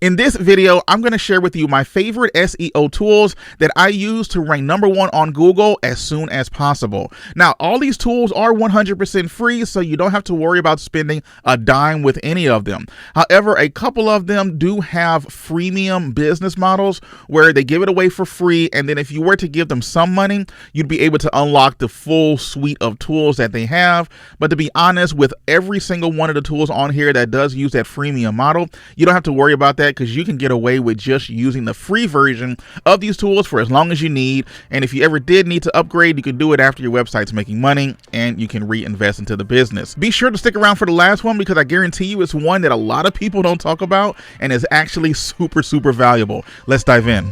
In this video, I'm going to share with you my favorite SEO tools that I use to rank #1 on Google as soon as possible. Now, all these tools are 100% free, so you don't have to worry about spending a dime with any of them. However, a couple of them do have freemium business models where they give it away for free, and then if you were to give them some money, you'd be able to unlock the full suite of tools that they have. But to be honest, with every single one of the tools on here that does use that freemium model, you don't have to worry about that, because you can get away with just using the free version of these tools for as long as you need. And if you ever did need to upgrade, you can do it after your website's making money and you can reinvest into the business. Be sure to stick around for the last one, because I guarantee you it's one that a lot of people don't talk about and is actually super valuable. Let's dive in.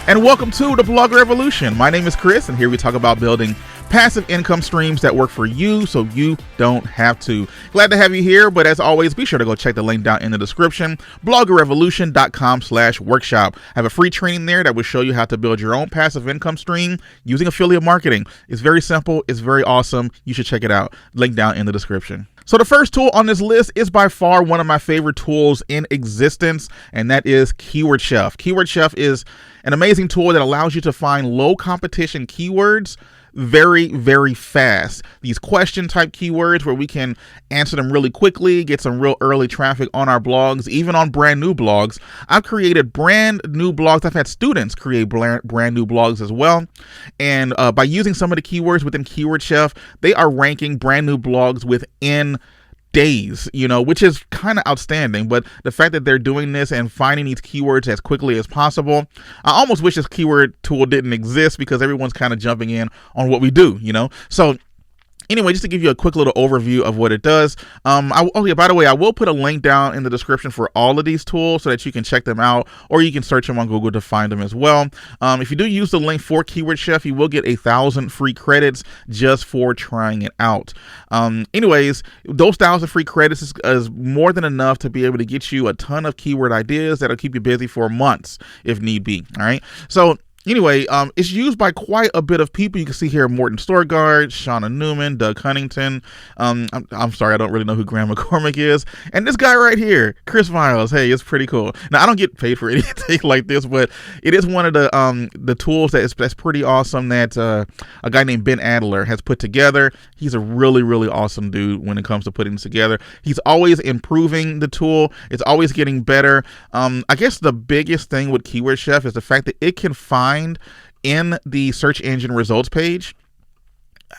And welcome to the Blogger Revolution. My name is Chris, and here we talk about building passive income streams that work for you so you don't have to. Glad to have you here, but as always, be sure to go check the link down in the description, bloggerrevolution.com/workshop. I have a free training there that will show you how to build your own passive income stream using affiliate marketing. It's very simple. It's very awesome. You should check it out. Link down in the description. So the first tool on this list is by far one of my favorite tools in existence, and that is Keyword Chef. Keyword Chef is an amazing tool that allows you to find low competition keywords very fast. These question type keywords where we can answer them really quickly, get some real early traffic on our blogs, even on brand new blogs. I've created brand new blogs. I've had students create brand new blogs as well. And by using some of the keywords within Keyword Chef, they are ranking brand new blogs within days, which is kind of outstanding. But the fact that they're doing this and finding these keywords as quickly as possible, I almost wish this keyword tool didn't exist, because everyone's kind of jumping in on what we do, So anyway, just to give you a quick little overview of what it does. By the way, I will put a link down in the description for all of these tools so that you can check them out, or you can search them on Google to find them as well. If you do use the link for Keyword Chef, you will get 1,000 free credits just for trying it out. Anyways, those 1,000 free credits is more than enough to be able to get you a ton of keyword ideas that'll keep you busy for months if need be. All right. So anyway, it's used by quite a bit of people. You can see here Morton Storgard, Shauna Newman, Doug Huntington. I'm sorry, I don't really know who Graham McCormick is. And this guy right here, Chris Miles. Hey, it's pretty cool. Now, I don't get paid for anything like this, but it is one of the tools that's pretty awesome that a guy named Ben Adler has put together. He's a really awesome dude when it comes to putting this together. He's always improving the tool. It's always getting better. I guess the biggest thing with Keyword Chef is the fact that it can find in the search engine results page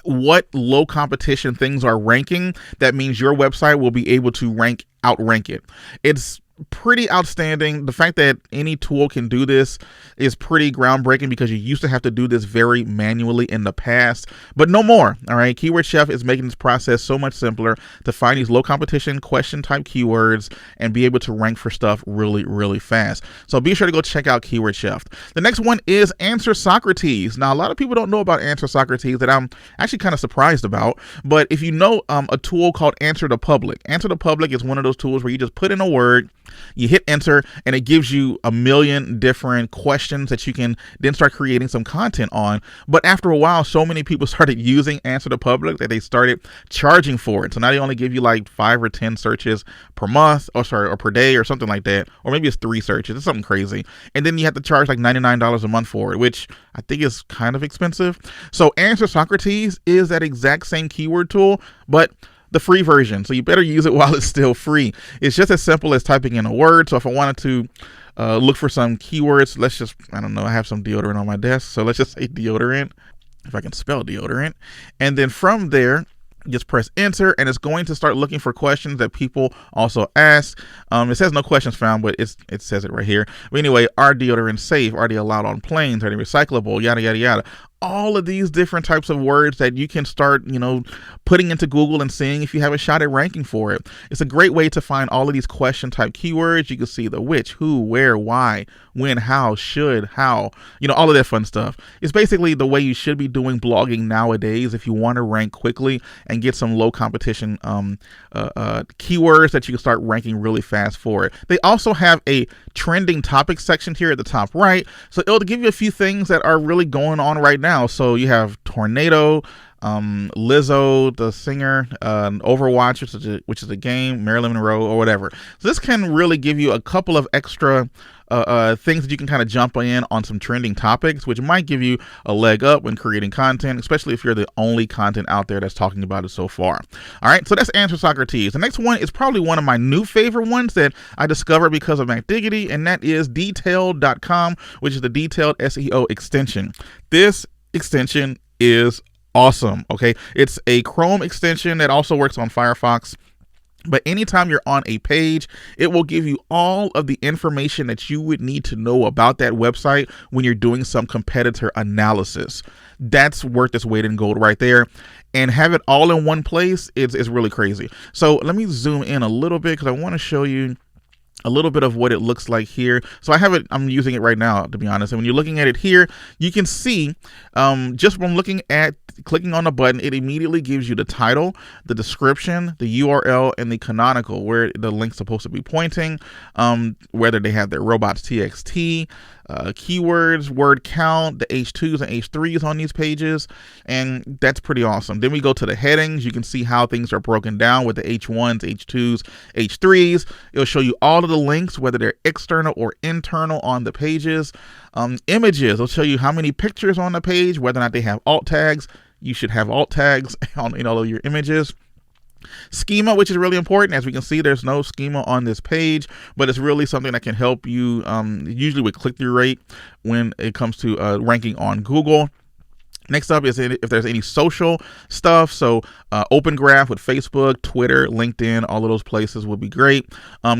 what low competition things are ranking. That means your website will be able to outrank it. It's pretty outstanding. The fact that any tool can do this is pretty groundbreaking, because you used to have to do this very manually in the past, but no more. All right. Keyword Chef is making this process so much simpler to find these low competition question type keywords and be able to rank for stuff really fast. So be sure to go check out Keyword Chef. The next one is Answer Socrates. Now, a lot of people don't know about Answer Socrates, that I'm actually kind of surprised about. But if you know a tool called Answer the Public is one of those tools where you just put in a word, you hit enter, and it gives you a million different questions that you can then start creating some content on. But after a while, so many people started using Answer the Public that they started charging for it. So now they only give you like 5 or 10 searches per month, or per day, or something like that. Or maybe it's 3 searches. It's something crazy. And then you have to charge like $99 a month for it, which I think is kind of expensive. So Answer Socrates is that exact same keyword tool, but the free version. So you better use it while it's still free. It's just as simple as typing in a word. So if I wanted to look for some keywords, I don't know, I have some deodorant on my desk. So let's just say deodorant, if I can spell deodorant. And then from there, just press enter, and it's going to start looking for questions that people also ask. It says no questions found, but it says it right here. But anyway, are deodorants safe? Are they allowed on planes? Are they recyclable? Yada, yada, yada. All of these different types of words that you can start, putting into Google and seeing if you have a shot at ranking for it. It's a great way to find all of these question type keywords. You can see the which, who, where, why, when, how, should, how, all of that fun stuff. It's basically the way you should be doing blogging nowadays if you want to rank quickly and get some low competition keywords that you can start ranking really fast for it. They also have a trending topics section here at the top right. So it'll give you a few things that are really going on right now. So you have tornado, Lizzo, the singer, Overwatch, which is a game, Marilyn Monroe, or whatever. So this can really give you a couple of extra things that you can kind of jump in on some trending topics, which might give you a leg up when creating content, especially if you're the only content out there that's talking about it so far. All right, so that's Answer Socrates. The next one is probably one of my new favorite ones that I discovered because of MacDiggity, and that is detailed.com, which is the detailed SEO extension. This extension is awesome. Okay, it's a Chrome extension that also works on Firefox. But anytime you're on a page, it will give you all of the information that you would need to know about that website when you're doing some competitor analysis. That's worth its weight in gold right there. And have it all in one place, it's really crazy. So let me zoom in a little bit because I want to show you a little bit of what it looks like here. So I have it, I'm using it right now, to be honest. And when you're looking at it here, you can see just from clicking on the button, it immediately gives you the title, the description, the URL, and the canonical, where the link's supposed to be pointing, whether they have their robots.txt, keywords, word count, the H2s and H3s on these pages, and that's pretty awesome. Then we go to the headings. You can see how things are broken down with the H1s, H2s, H3s. It'll show you all of the links, whether they're external or internal on the pages. Images will show you how many pictures on the page, whether or not they have alt tags. You should have alt tags on all of your images. Schema, which is really important. As we can see, there's no schema on this page, but it's really something that can help you usually with click-through rate when it comes to ranking on Google. Next up is if there's any social stuff. So Open Graph with Facebook, Twitter, LinkedIn, all of those places would be great.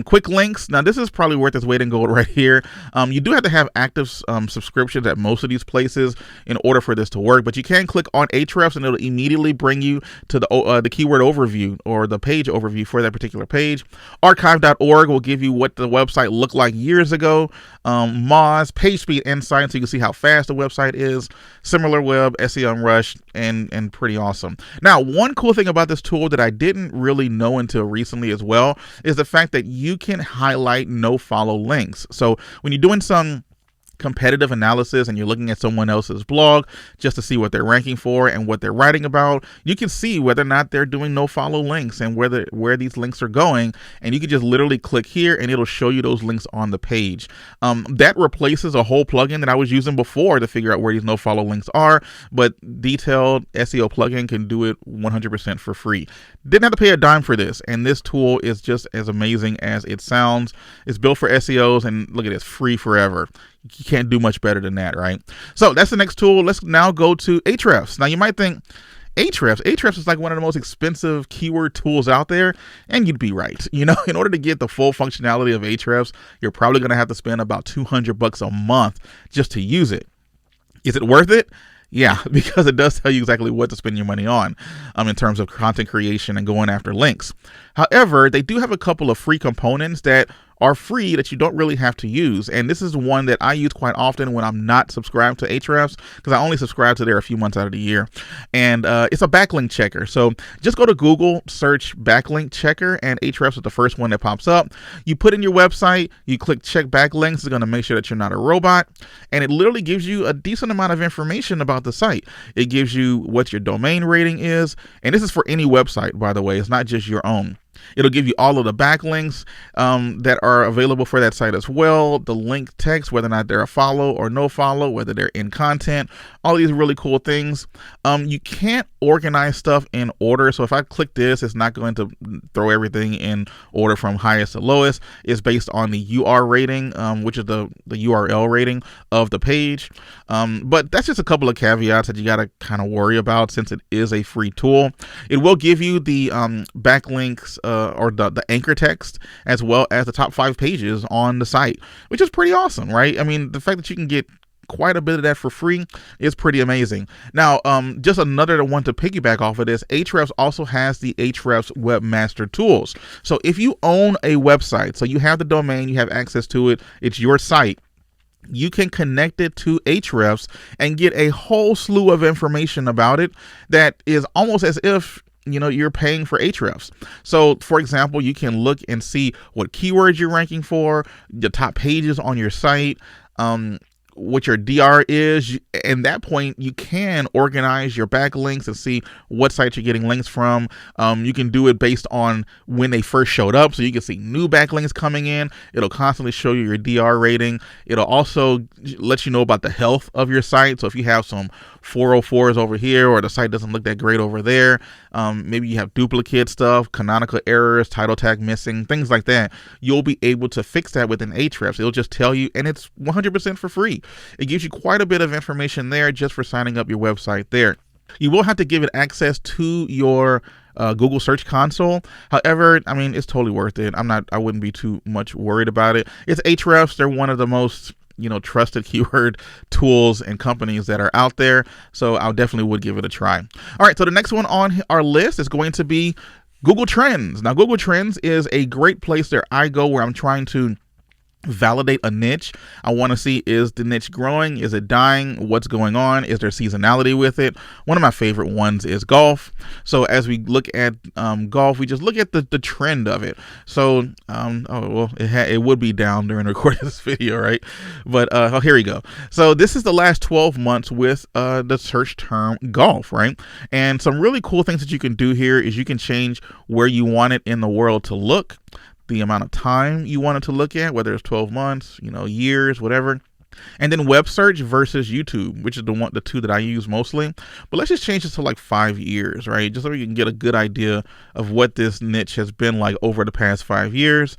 Quick links. Now this is probably worth its weight in gold right here. You do have to have active subscriptions at most of these places in order for this to work, but you can click on Ahrefs and it'll immediately bring you to the keyword overview or the page overview for that particular page. Archive.org will give you what the website looked like years ago. Moz, PageSpeed Insight, so you can see how fast the website is. SimilarWeb, SEMrush, and pretty awesome. Now, one cool thing about this tool that I didn't really know until recently as well is the fact that you can highlight no-follow links. So when you're doing some competitive analysis and you're looking at someone else's blog just to see what they're ranking for and what they're writing about, you can see whether or not they're doing no follow links and where these links are going, and you can just literally click here and it'll show you those links on the page. That replaces a whole plugin that I was using before to figure out where these no follow links are, but detailed SEO plugin can do it 100% for free. Didn't have to pay a dime for this, and this tool is just as amazing as it sounds. It's built for SEOs, and look at this, free forever. You can't do much better than that, right? So that's the next tool. Let's now go to Ahrefs. Now you might think Ahrefs is like one of the most expensive keyword tools out there, and you'd be right. You know, in order to get the full functionality of Ahrefs, you're probably going to have to spend about $200 a month just to use it. Is it worth it? Yeah, because it does tell you exactly what to spend your money on in terms of content creation and going after links. However, they do have a couple of free components that are free that you don't really have to use. And this is one that I use quite often when I'm not subscribed to Ahrefs, because I only subscribe to there a few months out of the year. And it's a backlink checker. So just go to Google, search backlink checker, and Ahrefs is the first one that pops up. You put in your website, you click check backlinks. It's going to make sure that you're not a robot. And it literally gives you a decent amount of information about the site. It gives you what your domain rating is. And this is for any website, by the way. It's not just your own. It'll give you all of the backlinks that are available for that site as well, the link text, whether or not they're a follow or no follow, whether they're in content, all these really cool things. You can't organize stuff in order. So if I click this, it's not going to throw everything in order from highest to lowest. It's based on the UR rating, which is the URL rating of the page. But that's just a couple of caveats that you got to kind of worry about since it is a free tool. It will give you the backlinks or the anchor text, as well as the top 5 pages on the site, which is pretty awesome, right? I mean, the fact that you can get quite a bit of that for free is pretty amazing. Now, just another one to piggyback off of this, Ahrefs also has the Ahrefs Webmaster Tools. So if you own a website, so you have the domain, you have access to it, it's your site, you can connect it to Ahrefs and get a whole slew of information about it that is almost as if you're paying for Ahrefs. So for example, you can look and see what keywords you're ranking for, the top pages on your site, what your DR is. At that point, you can organize your backlinks and see what sites you're getting links from. You can do it based on when they first showed up, so you can see new backlinks coming in. It'll constantly show you your DR rating. It'll also let you know about the health of your site. So if you have some 404s over here, or the site doesn't look that great over there, maybe you have duplicate stuff, canonical errors, title tag missing, things like that, you'll be able to fix that within Ahrefs. It'll just tell you, and it's 100% for free. It gives you quite a bit of information there just for signing up your website there. You will have to give it access to your Google Search Console. However, I mean, it's totally worth it. I wouldn't be too much worried about it. It's Ahrefs. They're one of the most trusted keyword tools and companies that are out there. So I definitely would give it a try. All right. So the next one on our list is going to be Google Trends. Now, Google Trends is a great place where I go where I'm trying to validate a niche. I want to see, is the niche growing? Is it dying? What's going on? Is there seasonality with it? One of my favorite ones is golf. So as we look at golf, we just look at the trend of it. So, it would be down during recording this video, right? But here we go. So this is the last 12 months with the search term golf, right? And some really cool things that you can do here is you can change where you want it in the world to look, the amount of time you want it to look at, whether it's 12 months, years, whatever. And then web search versus YouTube, which is the two that I use mostly. But let's just change this to like 5 years, right? Just so we can get a good idea of what this niche has been like over the past 5 years.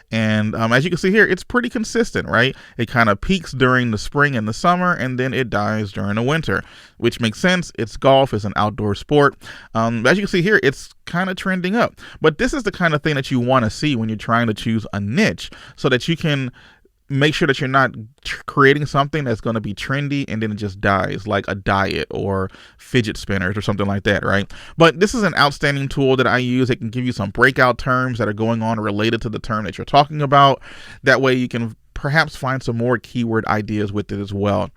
And as you can see here, it's pretty consistent, right? It kind of peaks during the spring and the summer, and then it dies during the winter, which makes sense. It's golf. It's an outdoor sport. As you can see here, it's kind of trending up. But this is the kind of thing that you want to see when you're trying to choose a niche, so that you can make sure that you're not creating something that's going to be trendy and then it just dies, like a diet or fidget spinners or something like that, right? But this is an outstanding tool that I use. It can give you some breakout terms that are going on related to the term that you're talking about. That way you can perhaps find some more keyword ideas with it as well.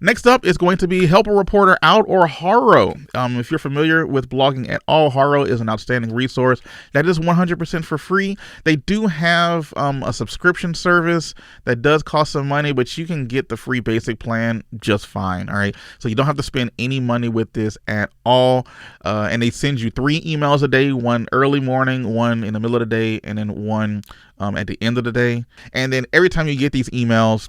Next up is going to be Help a Reporter Out, or Haro. If you're familiar with blogging at all, Haro is an outstanding resource that is 100% for free. They do have a subscription service that does cost some money, but you can get the free basic plan just fine. All right. So you don't have to spend any money with this at all. And they send you 3 emails a day, one early morning, one in the middle of the day, and then one at the end of the day. And then every time you get these emails,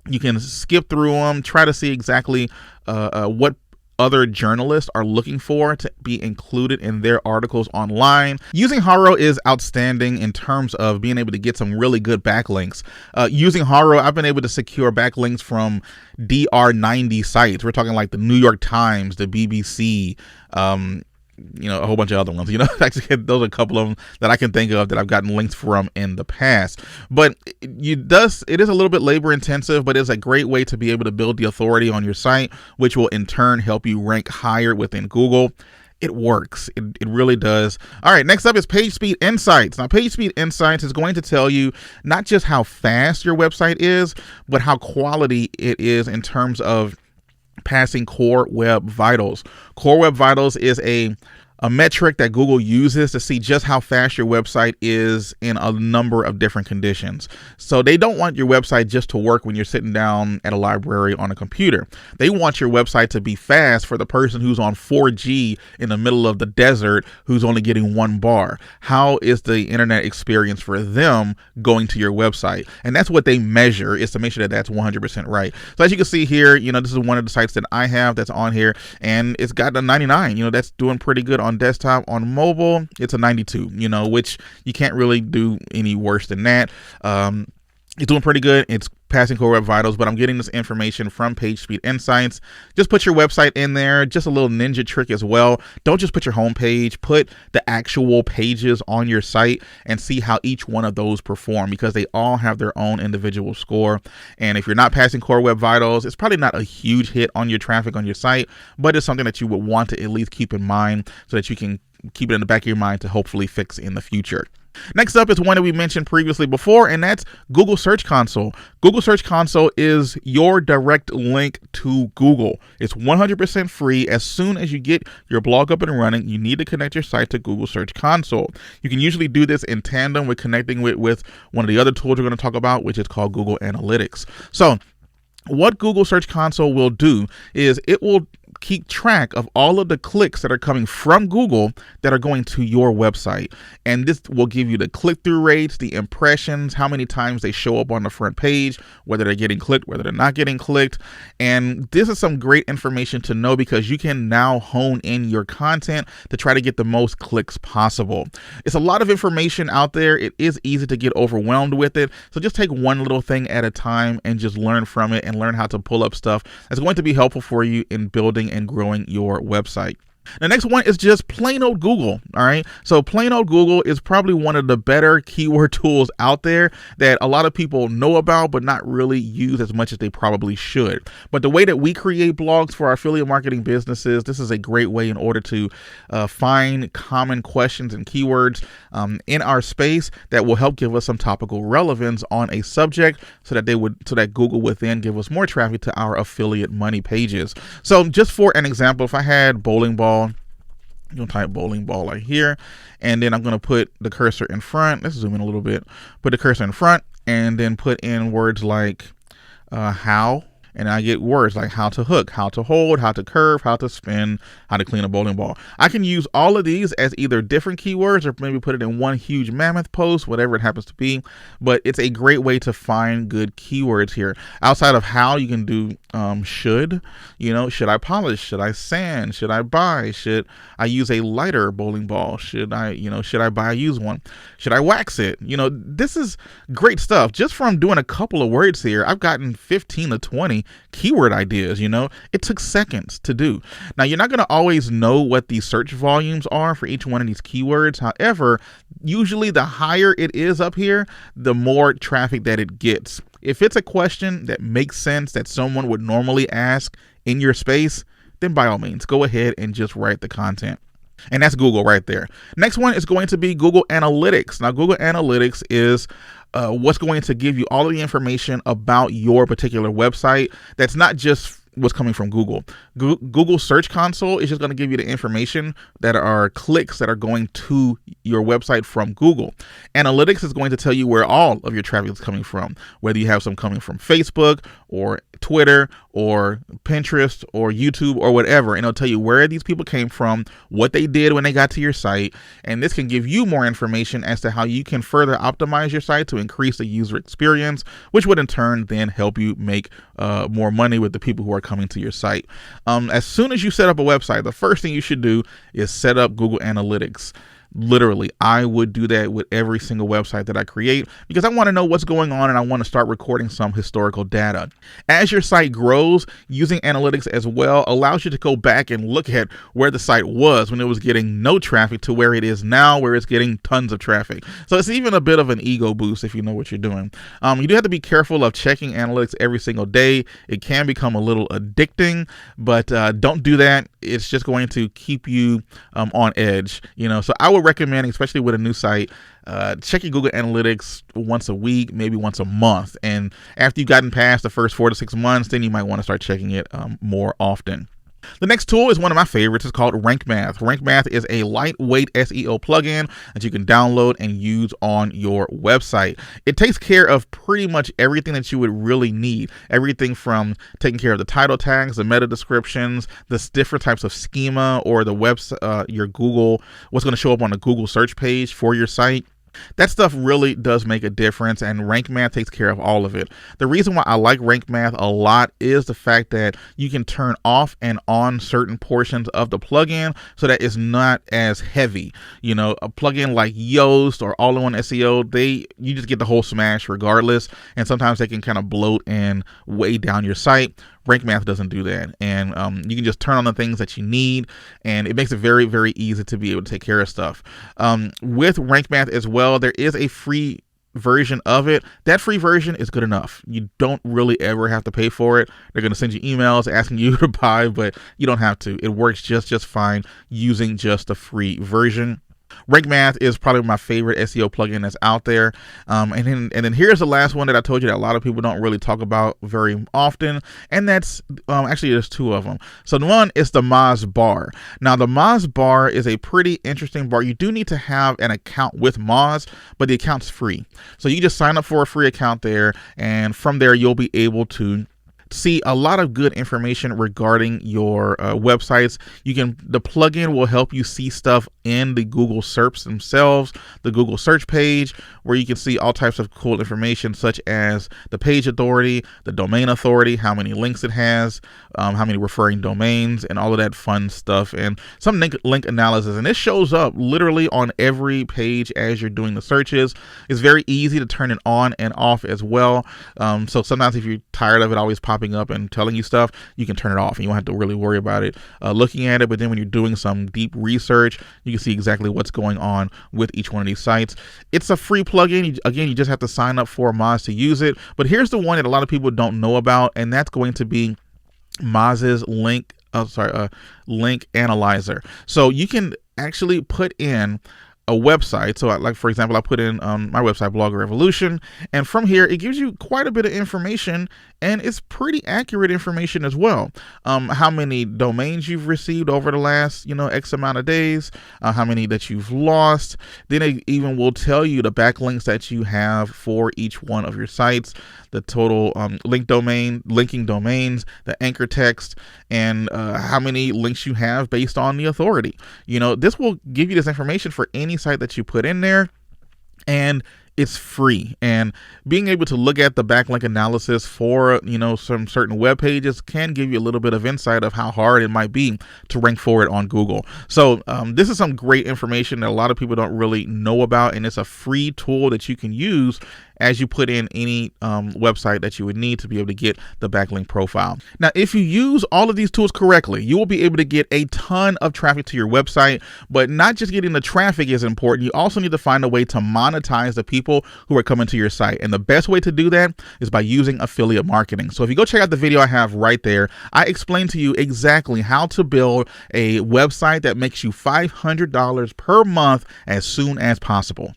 you can skip through them, try to see exactly what other journalists are looking for to be included in their articles online. Using Haro is outstanding in terms of being able to get some really good backlinks. Using Haro, I've been able to secure backlinks from DR90 sites. We're talking like the New York Times, the BBC, a whole bunch of other ones. Actually, those are a couple of them that I can think of that I've gotten links from in the past. But it is a little bit labor intensive, but it's a great way to be able to build the authority on your site, which will in turn help you rank higher within Google. It works. It really does. All right, next up is PageSpeed Insights. Now, PageSpeed Insights is going to tell you not just how fast your website is, but how quality it is in terms of passing Core Web Vitals. Core Web Vitals is a metric that Google uses to see just how fast your website is in a number of different conditions. So they don't want your website just to work when you're sitting down at a library on a computer. They want your website to be fast for the person who's on 4G in the middle of the desert who's only getting 1 bar. How is the internet experience for them going to your website? And that's what they measure, is to make sure that that's 100% right. So as you can see here, this is one of the sites that I have that's on here, and it's got a 99. That's doing pretty good on desktop. On mobile, it's a 92, which you can't really do any worse than that. It's doing pretty good. It's passing Core Web Vitals, but I'm getting this information from PageSpeed Insights. Just put your website in there. Just a little ninja trick as well. Don't just put your home page, put the actual pages on your site and see how each one of those perform, because they all have their own individual score. And if you're not passing Core Web Vitals, it's probably not a huge hit on your traffic on your site, but it's something that you would want to at least keep in mind so that you can keep it in the back of your mind to hopefully fix in the future. Next up is one that we mentioned previously before, and that's Google Search Console. Google Search Console is your direct link to Google. It's 100% free. As soon as you get your blog up and running, you need to connect your site to Google Search Console. You can usually do this in tandem with connecting with one of the other tools we're going to talk about, which is called Google Analytics. So what Google Search Console will do is it will keep track of all of the clicks that are coming from Google that are going to your website. And this will give you the click-through rates, the impressions, how many times they show up on the front page, whether they're getting clicked, whether they're not getting clicked. And this is some great information to know because you can now hone in your content to try to get the most clicks possible. It's a lot of information out there. It is easy to get overwhelmed with it. So just take one little thing at a time and just learn from it and learn how to pull up stuff that's going to be helpful for you in building and growing your website. The next one is just plain old Google. All right. So plain old Google is probably one of the better keyword tools out there that a lot of people know about, but not really use as much as they probably should. But the way that we create blogs for our affiliate marketing businesses, this is a great way in order to find common questions and keywords in our space that will help give us some topical relevance on a subject so that Google would then give us more traffic to our affiliate money pages. So just for an example, if I had bowling ball, I'm going to type bowling ball right here, and then I'm going to put the cursor in front. Let's zoom in a little bit. Put the cursor in front, and then put in words like how, and I get words like how to hook, how to hold, how to curve, how to spin, how to clean a bowling ball. I can use all of these as either different keywords or maybe put it in one huge mammoth post, whatever it happens to be. But it's a great way to find good keywords here. Outside of how, you can do should I polish? Should I sand? Should I buy? Should I use a lighter bowling ball? Should I buy a used one? Should I wax it? This is great stuff. Just from doing a couple of words here, I've gotten 15 to 20 keyword ideas. It took seconds to do. Now, you're not going to always know what the search volumes are for each one of these keywords. However, usually the higher it is up here, the more traffic that it gets. If it's a question that makes sense that someone would normally ask in your space, then by all means, go ahead and just write the content. And that's Google right there. Next one is going to be Google Analytics. Now, Google Analytics is what's going to give you all of the information about your particular website. That's not just what's coming from Google. Google Search Console is just going to give you the information that are clicks that are going to your website from Google. Analytics is going to tell you where all of your traffic is coming from, whether you have some coming from Facebook or Twitter or Pinterest or YouTube or whatever, and it'll tell you where these people came from, what they did when they got to your site, and this can give you more information as to how you can further optimize your site to increase the user experience, which would in turn then help you make more money with the people who are coming to your site. As soon as you set up a website, the first thing you should do is set up Google Analytics. Literally, I would do that with every single website that I create because I want to know what's going on and I want to start recording some historical data. As your site grows, using analytics as well allows you to go back and look at where the site was when it was getting no traffic to where it is now, where it's getting tons of traffic. So it's even a bit of an ego boost if you know what you're doing. You do have to be careful of checking analytics every single day. It can become a little addicting, but don't do that. It's just going to keep you on edge. So I would recommend, especially with a new site, check your Google Analytics once a week, maybe once a month. And after you've gotten past the first 4 to 6 months, then you might want to start checking it more often. The next tool is one of my favorites. It's called Rank Math. Rank Math is a lightweight SEO plugin that you can download and use on your website. It takes care of pretty much everything that you would really need. Everything from taking care of the title tags, the meta descriptions, the different types of schema, or the what's going to show up on the Google search page for your site. That stuff really does make a difference, and Rank Math takes care of all of it. The reason why I like Rank Math a lot is the fact that you can turn off and on certain portions of the plugin so that it's not as heavy. A plugin like Yoast or All-in-One SEO, you just get the whole smash regardless, and sometimes they can kind of bloat and weigh down your site. Rank Math doesn't do that, and you can just turn on the things that you need, and it makes it very, very easy to be able to take care of stuff. With Rank Math as well, there is a free version of it. That free version is good enough. You don't really ever have to pay for it. They're going to send you emails asking you to buy, but you don't have to. It works just fine using just the free version. Rank Math is probably my favorite SEO plugin that's out there. And then here's the last one that I told you that a lot of people don't really talk about very often. And that's actually there's two of them. So the one is the Moz Bar. Now the Moz Bar is a pretty interesting bar. You do need to have an account with Moz, but the account's free. So you just sign up for a free account there, and from there you'll be able to see a lot of good information regarding your websites. The plugin will help you see stuff in the Google SERPs themselves, the Google search page, where you can see all types of cool information such as the page authority, the domain authority, how many links it has, how many referring domains, and all of that fun stuff, and some link analysis. And this shows up literally on every page as you're doing the searches. It's very easy to turn it on and off as well. So sometimes if you're tired of it always popping up and telling you stuff, you can turn it off and you won't have to really worry about it looking at it. But then when you're doing some deep research, you can see exactly what's going on with each one of these sites. It's a free plugin. Again, you just have to sign up for Moz to use it. But here's the one that a lot of people don't know about, and that's going to be Moz's link analyzer. So you can actually put in a website. So like, for example, I put in my website, Blogger Revolution, and from here it gives you quite a bit of information, and it's pretty accurate information as well. How many domains you've received over the last X amount of days, how many that you've lost. Then it even will tell you the backlinks that you have for each one of your sites, the total linking domains, the anchor text, and how many links you have based on the authority. This will give you this information for any site that you put in there, and it's free. And being able to look at the backlink analysis for some certain web pages can give you a little bit of insight of how hard it might be to rank for it on Google. So this is some great information that a lot of people don't really know about, and it's a free tool that you can use as you put in any website that you would need to be able to get the backlink profile. Now, if you use all of these tools correctly, you will be able to get a ton of traffic to your website. But not just getting the traffic is important. You also need to find a way to monetize the people who are coming to your site. And the best way to do that is by using affiliate marketing. So if you go check out the video I have right there, I explain to you exactly how to build a website that makes you $500 per month as soon as possible.